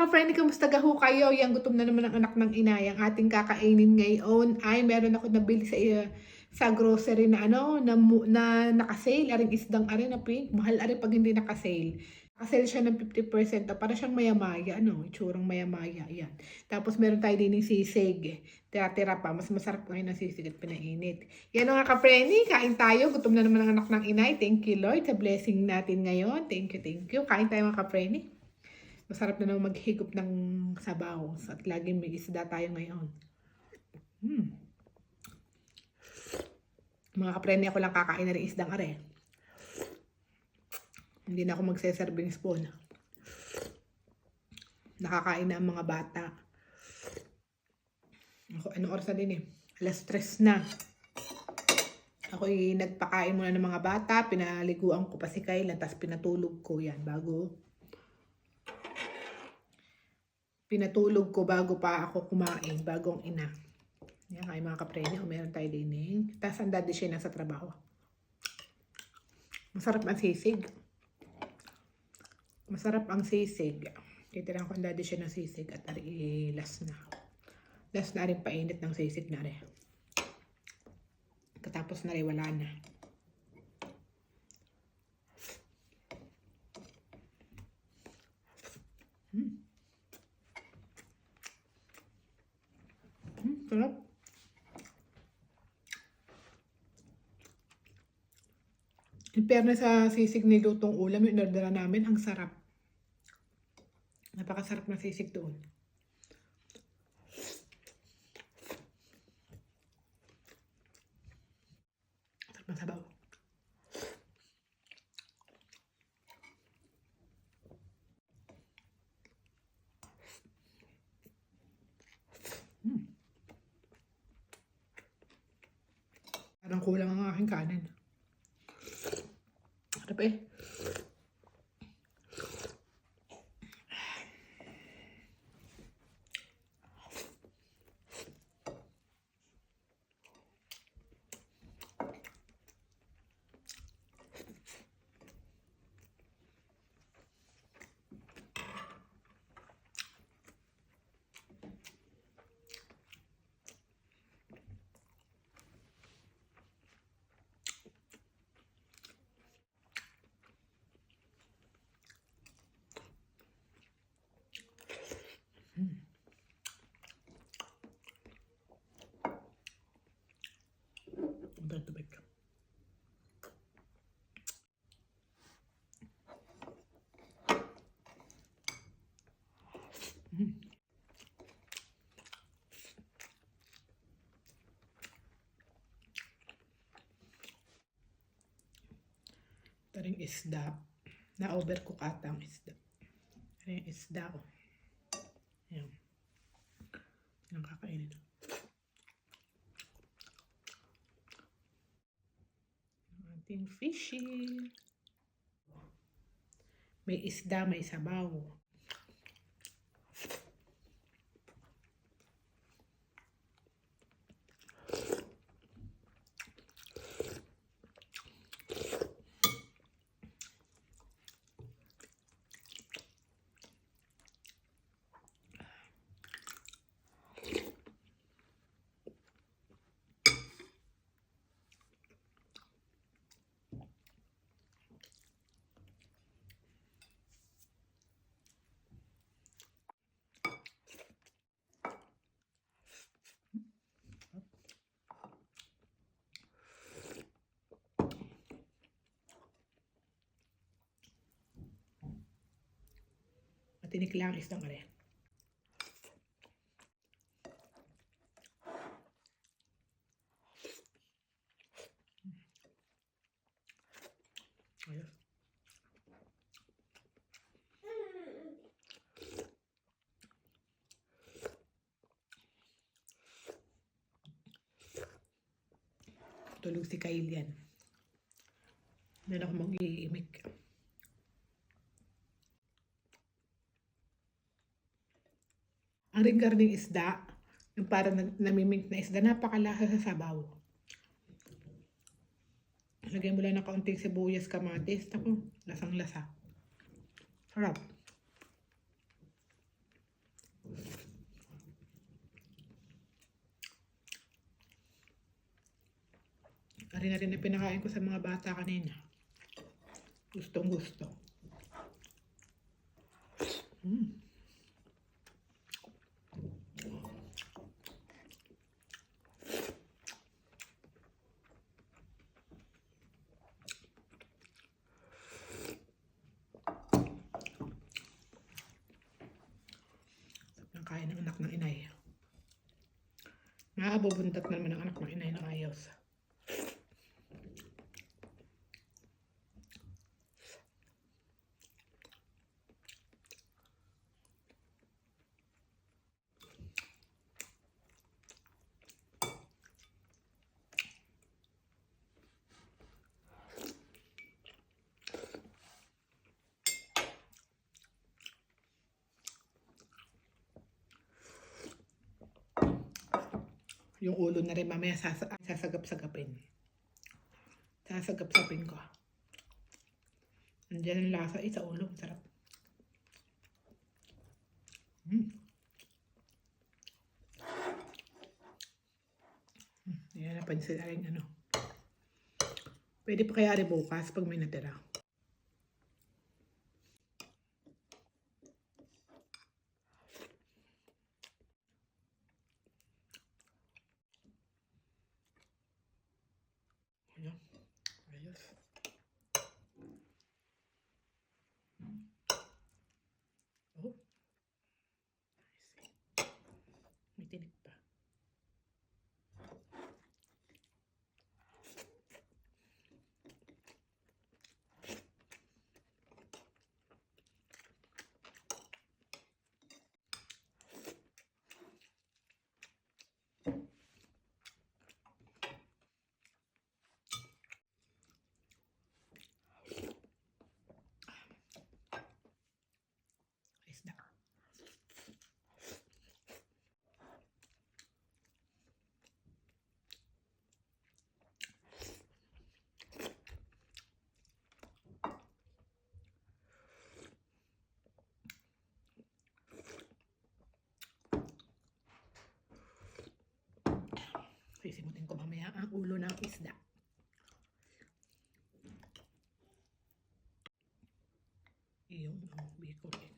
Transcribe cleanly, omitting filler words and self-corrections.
ka-friend, kamusta gaho kayo? Yang gutom na naman ang anak ng ina. Yang ating kakainin ngayon ay meron ako nabili sa grocery na na naka-sale. Aring isdang aring na pink. Mahal aring pag hindi naka-sale. Naka-sale siya ng 50%. Para siyang maya-maya. Itsurang maya-maya. Yan. Tapos meron tayo din ng sisig. Tira-tira pa. Mas masarap ngayon ng sisig at pinainit. Yan mga ka-friend. Kain tayo. Gutom na naman ang anak ng inay. Thank you Lord sa blessing natin ngayon. Thank you, thank you. Kain tayo mga ka-friend. Masarap na naman maghigop ng sabaw. At laging may isda tayo ngayon. Mga kapreni, ako lang kakain na rin isdang are. Hindi na ako magse-serving spoon. Nakakain na ang mga bata. Ako, anong oras na din eh? Alas 3 na. Ako'y nagpakain muna ng mga bata. Pinaliguan ko pa si Kayla. Tapos pinatulog ko yan pinatulog ko bago pa ako kumain, bagong ina. Yan kay mga kaprene, meron tayo dining. Tapos ang daddy siya nasa trabaho. Masarap ang sisig. Masarap ang sisig. Titiran ko ang daddy siya ng sisig at last na. Last na rin painit ng sisig na rin. Katapos na rin, wala na. Sarap. In fairness sa sisig ni lutong ulam, yung inordera namin, ang sarap. Napakasarap na sisig doon. Sarap na sabaw. Parang kulang ang aking kanin. Harap eh. Tubig. Taring isda. Na-overcook ata ang isda. Taring isda ko. Ayan. Ang kakainin. Ating fishy. May isda, may sabaw. Matinik lang isdang are. Ayos. Tulog si Kyle yan. Doon ako mag-iimik. Ang regarding isda, yung parang namimink na isda, napakalasa sa sabaw. Lagyan mo lang ng kaunting sibuyas, kamatis. Ako, lasang-lasa. Sarap. Ari na rin na pinakain ko sa mga bata kanina. Gustong gusto. Kain ng anak ng inay. Nakabubuntat naman ang anak ng inay ng ayos. Yung ulo na rin mamaya sasagap-sagapin. Sasagap-sagapin ko. Nandiyan ang lasa sa ulo. Sarap. Yan napansin na rin ano. Pwede pa kaya rin bukas pag may natira. Ayan. Ayos. Oh. May tinik pa. Sisimutin ko mamaya ang ulo ng isda. Yung biko rin.